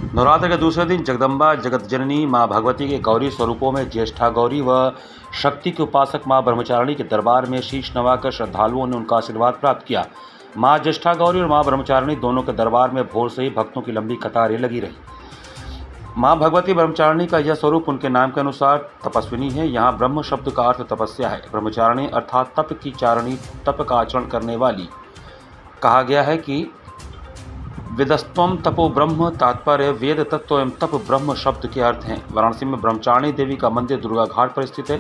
नवरात्र के दूसरे दिन जगदम्बा जगत जननी माँ भगवती के गौरी स्वरूपों में ज्येष्ठा गौरी व शक्ति के उपासक माँ ब्रह्मचारिणी के दरबार में शीश नवाकर श्रद्धालुओं ने उनका आशीर्वाद प्राप्त किया। माँ ज्येष्ठा गौरी और माँ ब्रह्मचारिणी दोनों के दरबार में भोर से ही भक्तों की लंबी कतारें लगी रही। माँ भगवती ब्रह्मचारिणी का यह स्वरूप उनके नाम के अनुसार तपस्विनी है। यहाँ ब्रह्म शब्द का अर्थ तपस्या है। ब्रह्मचारिणी अर्थात तप की चारिणी, तप का आचरण करने वाली। कहा गया है कि वेदस्त्वम तपो ब्रह्म, तात्पर्य वेद तत्व एवं तप ब्रह्म शब्द के अर्थ हैं। वाराणसी में ब्रह्मचारिणी देवी का मंदिर दुर्गा घाट पर स्थित है।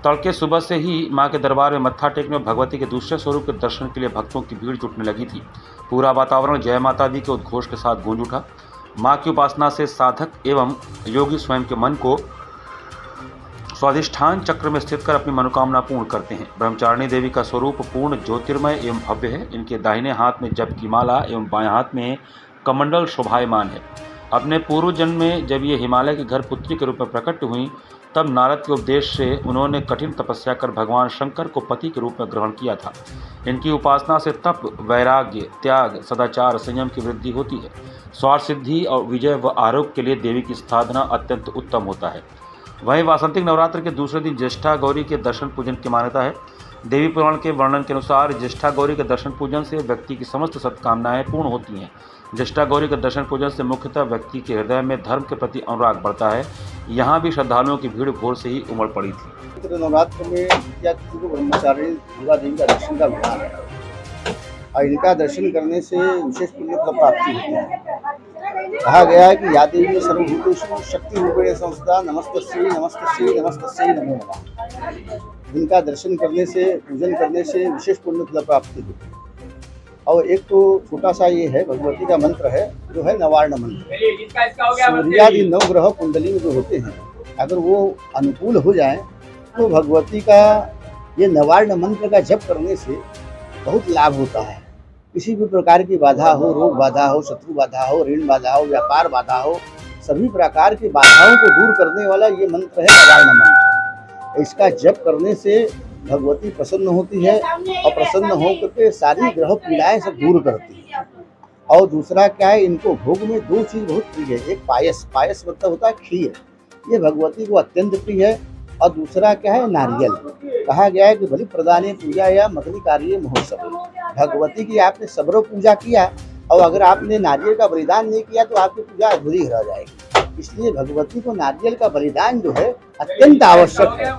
तड़के सुबह से ही मां के दरबार में मत्था टेकने और भगवती के दूसरे स्वरूप के दर्शन के लिए भक्तों की भीड़ जुटने लगी थी। पूरा वातावरण जय माता दी के उद्घोष के साथ गूंज उठा। मां की उपासना से साधक एवं योगी स्वयं के मन को स्वाधिष्ठान चक्र में स्थित कर अपनी मनोकामना पूर्ण करते हैं। ब्रह्मचारिणी देवी का स्वरूप पूर्ण ज्योतिर्मय एवं भव्य है। इनके दाहिने हाथ में जप की माला एवं बाएं हाथ में कमंडल शोभायमान है। अपने पूर्व जन्म में जब ये हिमालय के घर पुत्री के रूप में प्रकट हुई, तब नारद के उपदेश से उन्होंने कठिन तपस्या कर भगवान शंकर को पति के रूप में ग्रहण किया था। इनकी उपासना से तप, वैराग्य, त्याग, सदाचार, संयम की वृद्धि होती है। स्वार्थ सिद्धि और विजय व आरोग्य के लिए देवी की साधना अत्यंत उत्तम होता है। वहीं वासंतिक नवरात्र के दूसरे दिन ज्येष्ठा गौरी के दर्शन पूजन की मान्यता है। देवी पुराण के वर्णन के अनुसार ज्येष्ठा गौरी के दर्शन पूजन से व्यक्ति की समस्त सत्कामनाएं पूर्ण होती हैं। ज्येष्ठा गौरी के दर्शन पूजन से मुख्यतः व्यक्ति के हृदय में धर्म के प्रति अनुराग बढ़ता है। यहाँ भी श्रद्धालुओं की भीड़ भोर से ही उमड़ पड़ी थी। नवरात्र में क्या किसी को ब्रह्मचारिणी दुर्गा देवी का दर्शन का विधान है और इनका दर्शन करने से विशेष पुण्य फल प्राप्ति होती है। कहा गया है कि या देवी सर्वभूतेषु शक्ति रूपेण संस्थिता नमस्तस्यै नमस्तस्यै नमस्तस्यै नमो नमः। इनका दर्शन करने से, पूजन करने से विशेष पुण्य फल प्राप्ति होती है। और एक तो छोटा सा ये है, भगवती का मंत्र है जो है नवार्ण मंत्र। सूर्यादि 9 ग्रह कुंडली में जो होते हैं, अगर वो अनुकूल हो जाए तो भगवती का ये नवार्ण मंत्र का जप करने से बहुत लाभ होता है। किसी भी प्रकार की बाधा हो, रोग बाधा हो, शत्रु बाधा हो, ऋण बाधा हो, व्यापार बाधा हो, सभी प्रकार की बाधाओं को दूर करने वाला ये मंत्र है नवार्ण मंत्र। इसका जप करने से भगवती प्रसन्न होती है और प्रसन्न होकर के सारी ग्रह पीड़ाएं सब दूर करती है। और दूसरा क्या है, इनको भोग में 2 चीज़ बहुत प्रिय है। एक पायस मतलब होता है खीर, ये भगवती को अत्यंत प्रिय है। और दूसरा क्या है, नारियल। कहा गया है कि बलि प्रदाने पूजा या मग्नि कार्य महोत्सव। भगवती की आपने सबरो पूजा किया और अगर आपने नारियल का बलिदान नहीं किया तो आपकी पूजा अधूरी रह जाएगी। इसलिए भगवती को नारियल का बलिदान जो है अत्यंत आवश्यक है।